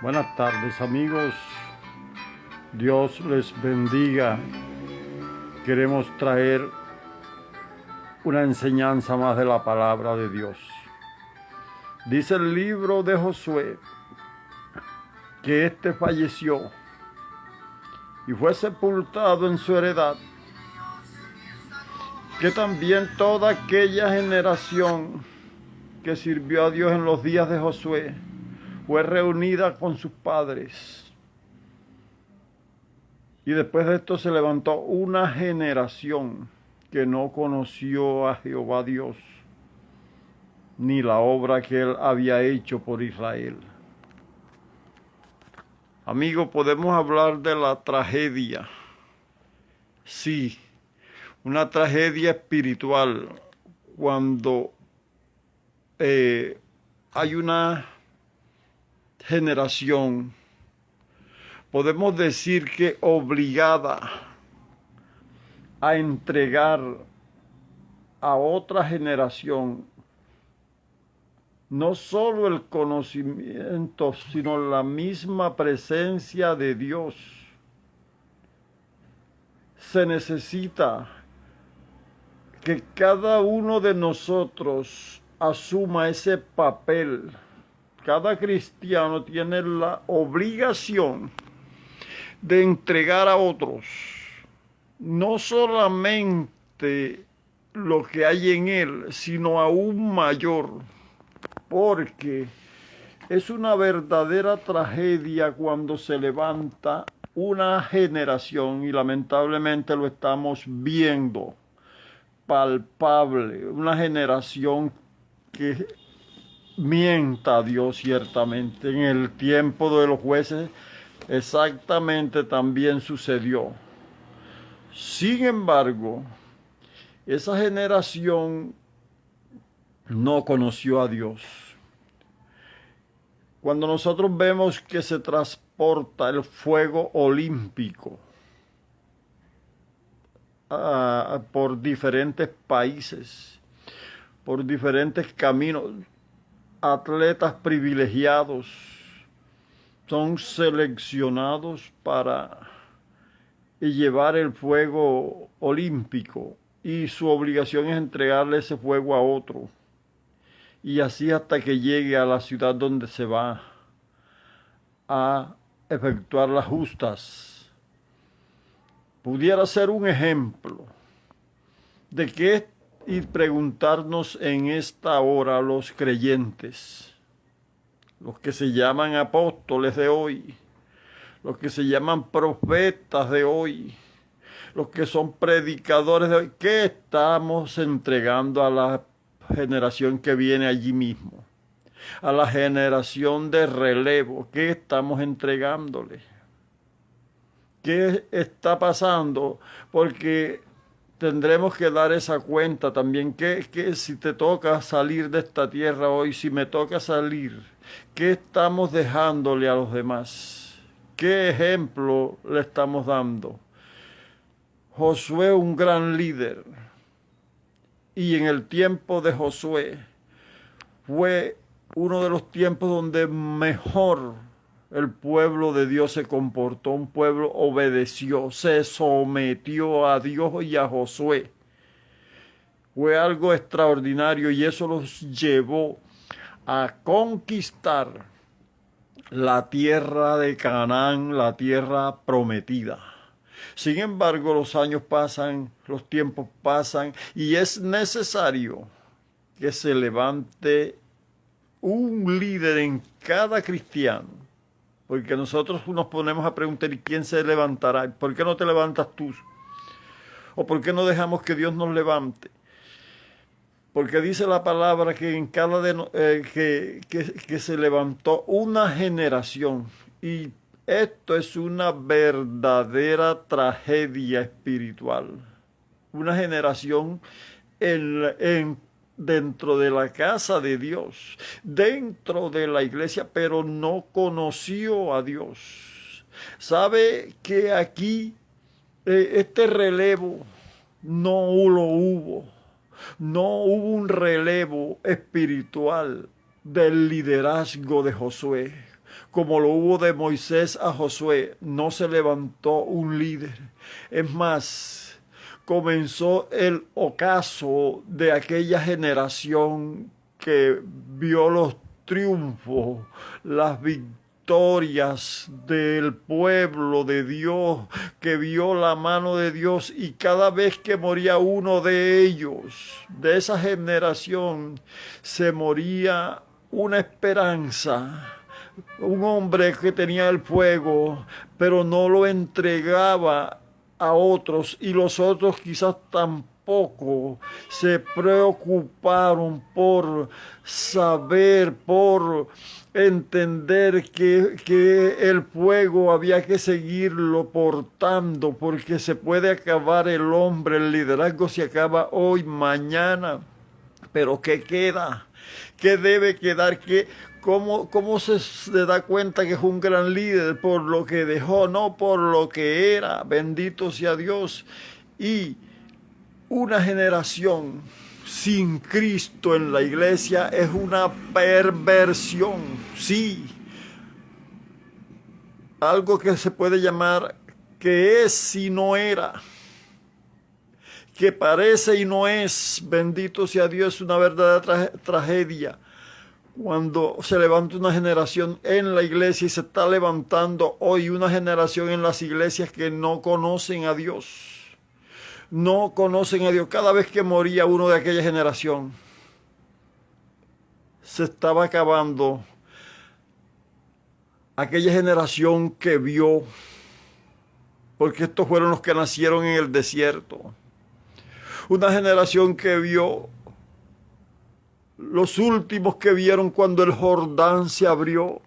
Buenas tardes, amigos. Dios les bendiga. Queremos traer una enseñanza más de la palabra de Dios. Dice el libro de Josué que éste falleció y fue sepultado en su heredad, que también toda aquella generación que sirvió a Dios en los días de Josué fue reunida con sus padres. Y después de esto se levantó una generación que no conoció a Jehová Dios, ni la obra que él había hecho por Israel. Amigo, podemos hablar de la tragedia. Sí, una tragedia espiritual cuando hay una generación, podemos decir que obligada a entregar a otra generación no solo el conocimiento, sino la misma presencia de Dios. Se necesita que cada uno de nosotros asuma ese papel. Cada cristiano tiene la obligación de entregar a otros no solamente lo que hay en él, sino aún mayor, porque es una verdadera tragedia cuando se levanta una generación, y lamentablemente lo estamos viendo palpable, una generación que mienta a Dios ciertamente. En el tiempo de los jueces exactamente también sucedió. Sin embargo, esa generación no conoció a Dios. Cuando nosotros vemos que se transporta el fuego olímpico por diferentes países, por diferentes caminos, atletas privilegiados son seleccionados para llevar el fuego olímpico, y su obligación es entregarle ese fuego a otro, y así hasta que llegue a la ciudad donde se va a efectuar las justas. Pudiera ser un ejemplo de qué, y preguntarnos en esta hora los creyentes, los que se llaman apóstoles de hoy, los que se llaman profetas de hoy, los que son predicadores de hoy, ¿qué estamos entregando a la generación que viene allí mismo? A la generación de relevo, ¿qué estamos entregándole? ¿Qué está pasando? Porque tendremos que dar esa cuenta también. Que si te toca salir de esta tierra hoy, si me toca salir, ¿qué estamos dejándole a los demás? ¿Qué ejemplo le estamos dando? Josué, un gran líder, y en el tiempo de Josué fue uno de los tiempos donde mejor el pueblo de Dios se comportó. Un pueblo obedeció, se sometió a Dios y a Josué. Fue algo extraordinario, y eso los llevó a conquistar la tierra de Canaán, la tierra prometida. Sin embargo, los años pasan, los tiempos pasan, y es necesario que se levante un líder en cada cristiano, porque nosotros nos ponemos a preguntar: ¿y quién se levantará? ¿Por qué no te levantas tú? ¿O por qué no dejamos que Dios nos levante? Porque dice la palabra que en cada que se levantó una generación, y esto es una verdadera tragedia espiritual. Una generación dentro de la casa de Dios, dentro de la iglesia, pero no conoció a Dios. ¿Sabe que aquí este relevo no lo hubo? No hubo un relevo espiritual del liderazgo de Josué. como lo hubo de Moisés a Josué, no se levantó un líder. Es más, comenzó el ocaso de aquella generación que vio los triunfos, las victorias del pueblo de Dios, que vio la mano de Dios, y cada vez que moría uno de ellos, de esa generación, se moría una esperanza. Un hombre que tenía el fuego, pero no lo entregaba a otros, y los otros quizás tampoco se preocuparon por saber, por entender que el fuego había que seguirlo portando, porque se puede acabar el hombre, el liderazgo se acaba hoy, mañana, pero ¿qué queda? ¿Qué debe quedar? ¿Cómo se da cuenta que es un gran líder? Por lo que dejó, no por lo que era. Bendito sea Dios. Y una generación sin Cristo en la iglesia es una perversión. Sí, algo que se puede llamar que es y no era, que parece y no es. Bendito sea Dios, una verdadera tragedia. Cuando se levanta una generación en la iglesia, y se está levantando hoy una generación en las iglesias que no conocen a Dios. No conocen a Dios. Cada vez que moría uno de aquella generación, se estaba acabando aquella generación que vio, porque estos fueron los que nacieron en el desierto. Una generación que vio, los últimos que vieron cuando el Jordán se abrió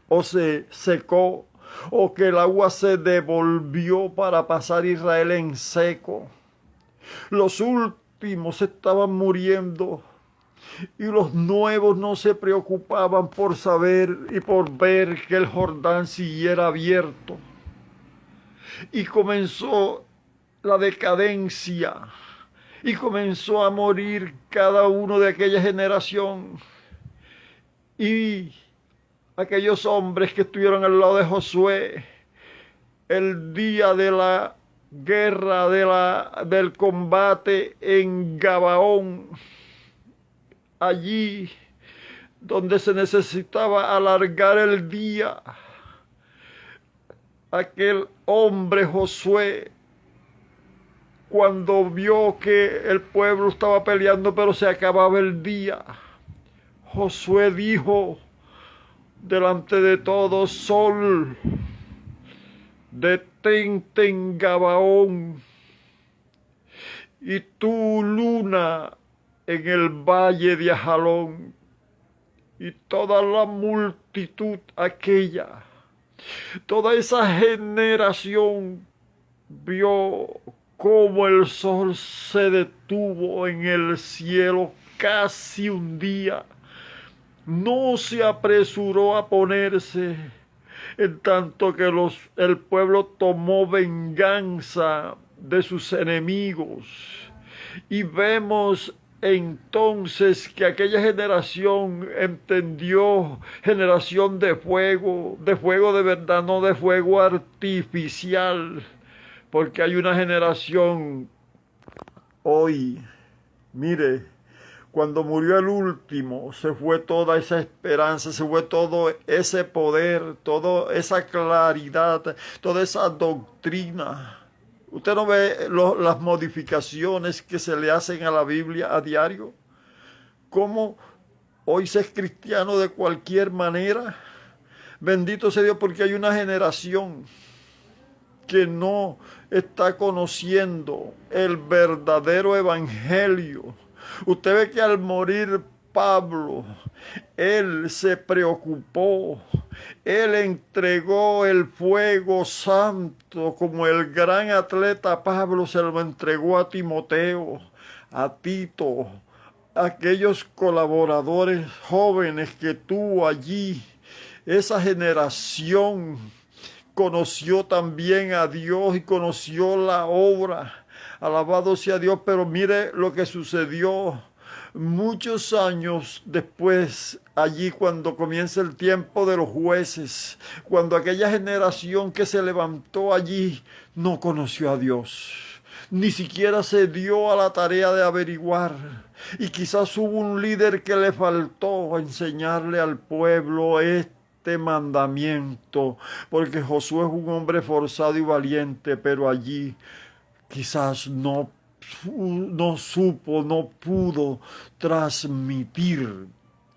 o se secó, o que el agua se devolvió para pasar Israel en seco. Los últimos estaban muriendo, y los nuevos no se preocupaban por saber y por ver que el Jordán siguiera abierto. Y comenzó la decadencia, y comenzó a morir cada uno de aquella generación. Y aquellos hombres que estuvieron al lado de Josué el día de la guerra, del combate en Gabaón, allí donde se necesitaba alargar el día, aquel hombre Josué, cuando vio que el pueblo estaba peleando pero se acababa el día, Josué dijo delante de todos: sol, detente en Gabaón, y tú, luna, en el valle de Ajalón. Y toda la multitud aquella, toda esa generación vio cómo el sol se detuvo en el cielo casi un día. No se apresuró a ponerse, en tanto que el pueblo tomó venganza de sus enemigos. Y vemos entonces que aquella generación entendió, generación de fuego de verdad, no de fuego artificial, porque hay una generación hoy, mire, cuando murió el último, se fue toda esa esperanza, se fue todo ese poder, toda esa claridad, toda esa doctrina. ¿Usted no ve las modificaciones que se le hacen a la Biblia a diario? ¿Cómo hoy se es cristiano de cualquier manera? Bendito sea Dios, porque hay una generación que no está conociendo el verdadero evangelio. Usted ve que al morir Pablo, él se preocupó, él entregó el fuego santo, como el gran atleta Pablo se lo entregó a Timoteo, a Tito, a aquellos colaboradores jóvenes que tuvo allí. Esa generación conoció también a Dios y conoció la obra. Alabado sea Dios, pero mire lo que sucedió. muchos años después, allí cuando comienza el tiempo de los jueces, cuando aquella generación que se levantó allí no conoció a Dios, ni siquiera se dio a la tarea de averiguar. Y quizás hubo un líder que le faltó enseñarle al pueblo este mandamiento, porque Josué es un hombre forzado y valiente, pero allí quizás no supo, no pudo transmitir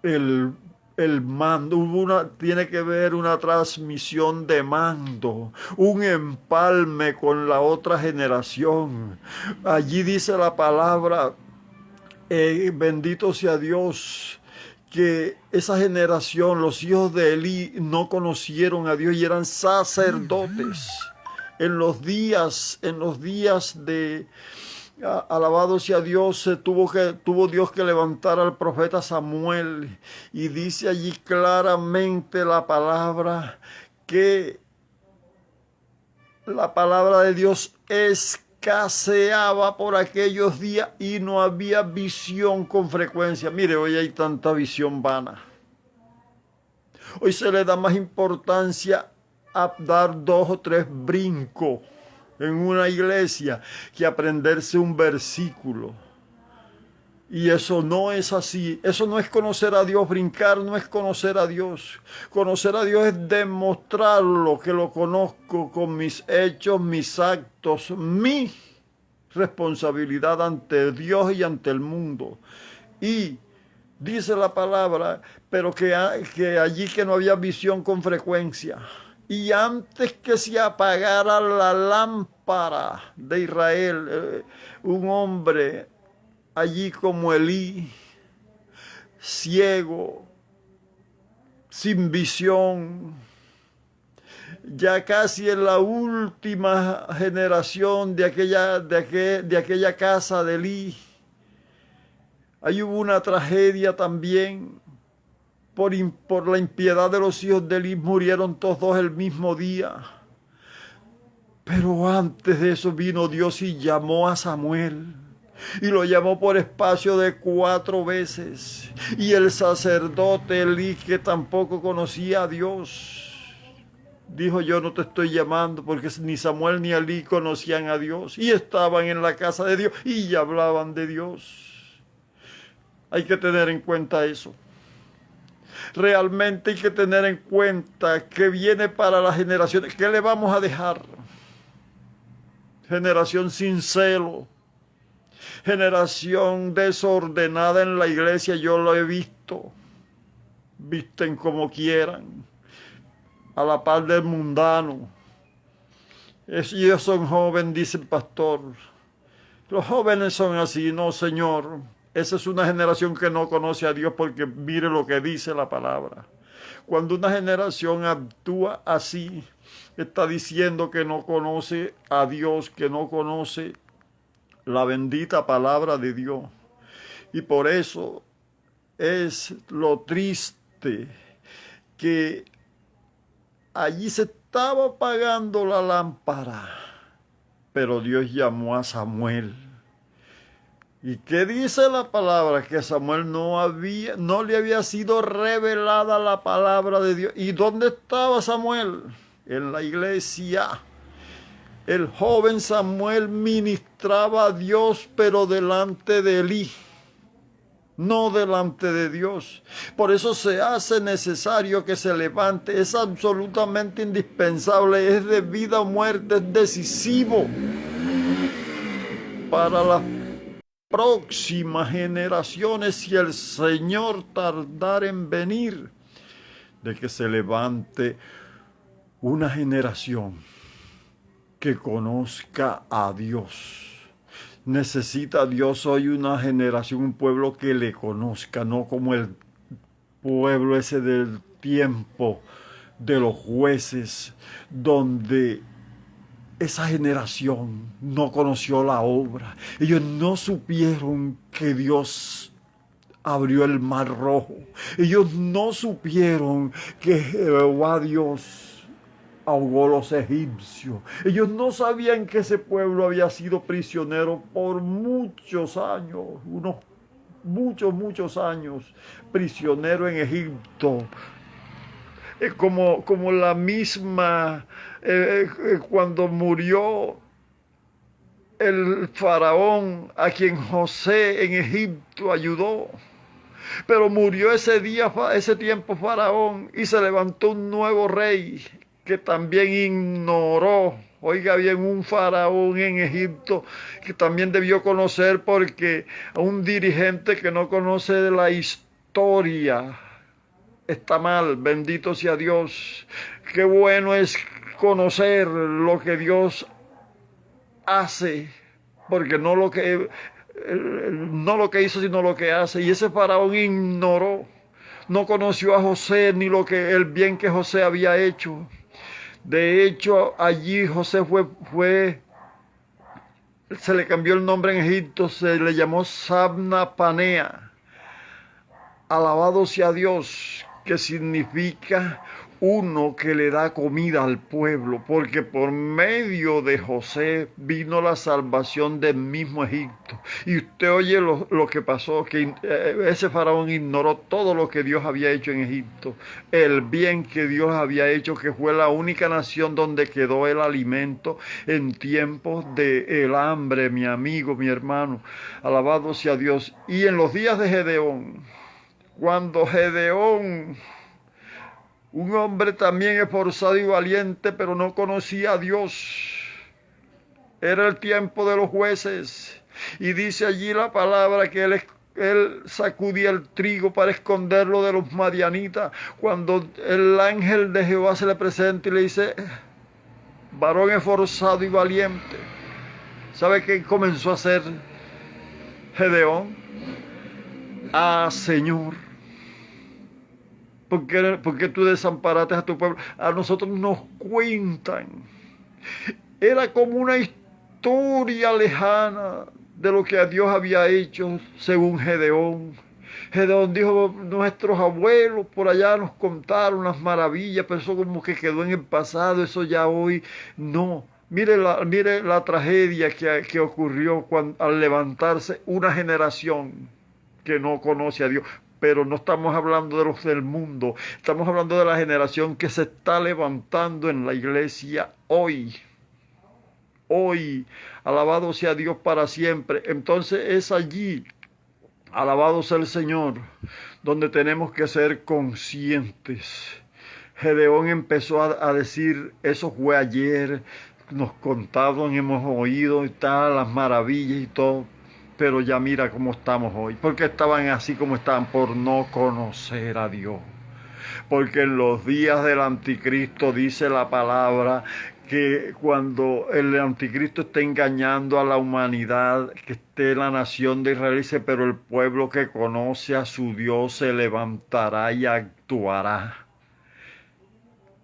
el, el mando. Tiene que ver una transmisión de mando, un empalme con la otra generación. Allí dice la palabra, bendito sea Dios, que esa generación, los hijos de Elí, no conocieron a Dios y eran sacerdotes. En los días de alabado sea Dios, tuvo Dios que levantar al profeta Samuel, y dice allí claramente la palabra que la palabra de Dios escaseaba por aquellos días y no había visión con frecuencia. Mire, hoy hay tanta visión vana. Hoy se le da más importancia a dar 2 o 3 brincos en una iglesia que aprenderse un versículo. Y eso no es así. Eso no es conocer a Dios. Brincar no es conocer a Dios. Conocer a Dios es demostrarlo, que lo conozco con mis hechos, mis actos, mi responsabilidad ante Dios y ante el mundo. Y dice la palabra, pero que allí que no había visión con frecuencia. Y antes que se apagara la lámpara de Israel, un hombre allí como Elí, ciego, sin visión, ya casi en la última generación de aquella casa de Elí. Ahí hubo una tragedia también. Por la impiedad de los hijos de Elí murieron todos dos el mismo día. Pero antes de eso vino Dios y llamó a Samuel. Y lo llamó por espacio de 4 veces. Y el sacerdote Elí, que tampoco conocía a Dios, dijo: yo no te estoy llamando, porque ni Samuel ni Elí conocían a Dios. Y estaban en la casa de Dios y ya hablaban de Dios. Hay que tener en cuenta eso. Realmente hay que tener en cuenta que viene para las generaciones. ¿Qué le vamos a dejar? Generación sin celo, generación desordenada en la iglesia. Yo lo he visto. Visten como quieran, a la par del mundano. Ellos son jóvenes, dice el pastor. Los jóvenes son así. No, señor. Esa es una generación que no conoce a Dios, porque mire lo que dice la palabra. Cuando una generación actúa así, está diciendo que no conoce a Dios, que no conoce la bendita palabra de Dios. Y por eso es lo triste que allí se estaba apagando la lámpara, pero Dios llamó a Samuel. ¿Y qué dice la palabra? Que a Samuel no le había sido revelada la palabra de Dios. ¿Y dónde estaba Samuel? En la iglesia. El joven Samuel ministraba a Dios, pero delante de Elí, no delante de Dios. Por eso se hace necesario que se levante. Es absolutamente indispensable. Es de vida o muerte. Es decisivo para las próximas generaciones, si el Señor tardara en venir, de que se levante una generación que conozca a Dios. Necesita Dios hoy una generación, un pueblo que le conozca, no como el pueblo ese del tiempo de los jueces, donde esa generación no conoció la obra. Ellos no supieron que Dios abrió el mar rojo. Ellos no supieron que Jehová Dios ahogó los egipcios. Ellos no sabían que ese pueblo había sido prisionero por muchos años, unos muchos años prisionero en Egipto. Como la misma, cuando murió el faraón a quien José en Egipto ayudó. Pero murió ese tiempo faraón, y se levantó un nuevo rey que también ignoró. Oiga bien, un faraón en Egipto que también debió conocer, porque un dirigente que no conoce de la historia está mal. Bendito sea Dios. Qué bueno es conocer lo que Dios hace, porque no lo que hizo, sino lo que hace. Y ese faraón ignoró, no conoció a José ni el bien que José había hecho. De hecho, allí José se le cambió el nombre en Egipto, se le llamó Sabna Panea. Alabado sea Dios, que significa uno que le da comida al pueblo, porque por medio de José vino la salvación del mismo Egipto. Y usted oye lo que pasó, que ese faraón ignoró todo lo que Dios había hecho en Egipto, el bien que Dios había hecho, que fue la única nación donde quedó el alimento en tiempos de el hambre, mi amigo, mi hermano. Alabado sea Dios. Y en los días de Gedeón, cuando Gedeón, un hombre también esforzado y valiente, pero no conocía a Dios, era el tiempo de los jueces, y dice allí la palabra que él sacudía el trigo para esconderlo de los madianitas, cuando el ángel de Jehová se le presenta y le dice: varón esforzado y valiente. ¿Sabe qué comenzó a hacer Gedeón? Señor, ¿por qué tú desamparaste a tu pueblo? A nosotros nos cuentan. Era como una historia lejana de lo que a Dios había hecho según Gedeón. Gedeón dijo: nuestros abuelos por allá nos contaron las maravillas, pero eso como que quedó en el pasado, eso ya hoy no. Mire la tragedia que ocurrió al levantarse una generación que no conoce a Dios. Pero no estamos hablando de los del mundo, estamos hablando de la generación que se está levantando en la iglesia hoy. Hoy, alabado sea Dios para siempre. Entonces es allí, alabado sea el Señor, donde tenemos que ser conscientes. Gedeón empezó a decir: eso fue ayer, nos contaron, hemos oído y tal, las maravillas y todo. Pero ya mira cómo estamos hoy. Porque estaban así como estaban, por no conocer a Dios. Porque en los días del anticristo dice la palabra que cuando el anticristo esté engañando a la humanidad, que esté la nación de Israel, dice: pero el pueblo que conoce a su Dios se levantará y actuará.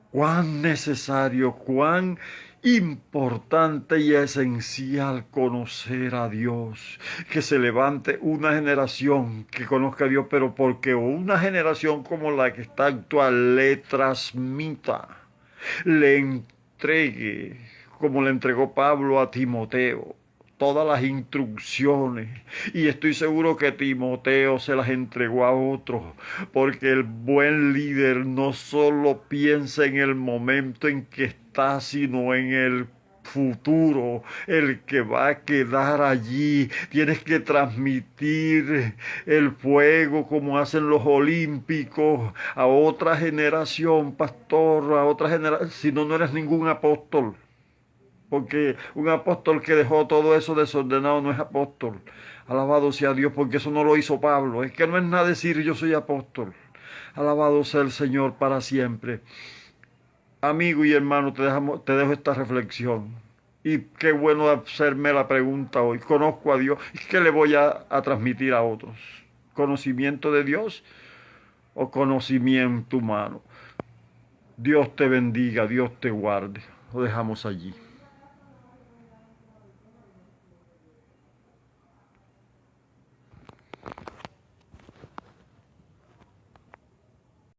Cuán necesario, cuán importante y esencial conocer a Dios. Que se levante una generación que conozca a Dios, pero porque una generación como la que está actual le transmita, le entregue, como le entregó Pablo a Timoteo, todas las instrucciones. Y estoy seguro que Timoteo se las entregó a otros, porque el buen líder no solo piensa en el momento en que está, sino en el futuro, el que va a quedar allí. Tienes que transmitir el fuego como hacen los olímpicos a otra generación, pastor, a otra generación. Si no, no eres ningún apóstol. Porque un apóstol que dejó todo eso desordenado no es apóstol. Alabado sea Dios, porque eso no lo hizo Pablo. Es que no es nada decir yo soy apóstol. Alabado sea el Señor para siempre. Amigo y hermano, te dejo esta reflexión. Y qué bueno hacerme la pregunta hoy. ¿Conozco a Dios? ¿Y qué le voy a transmitir a otros? ¿Conocimiento de Dios o conocimiento humano? Dios te bendiga, Dios te guarde. Lo dejamos allí.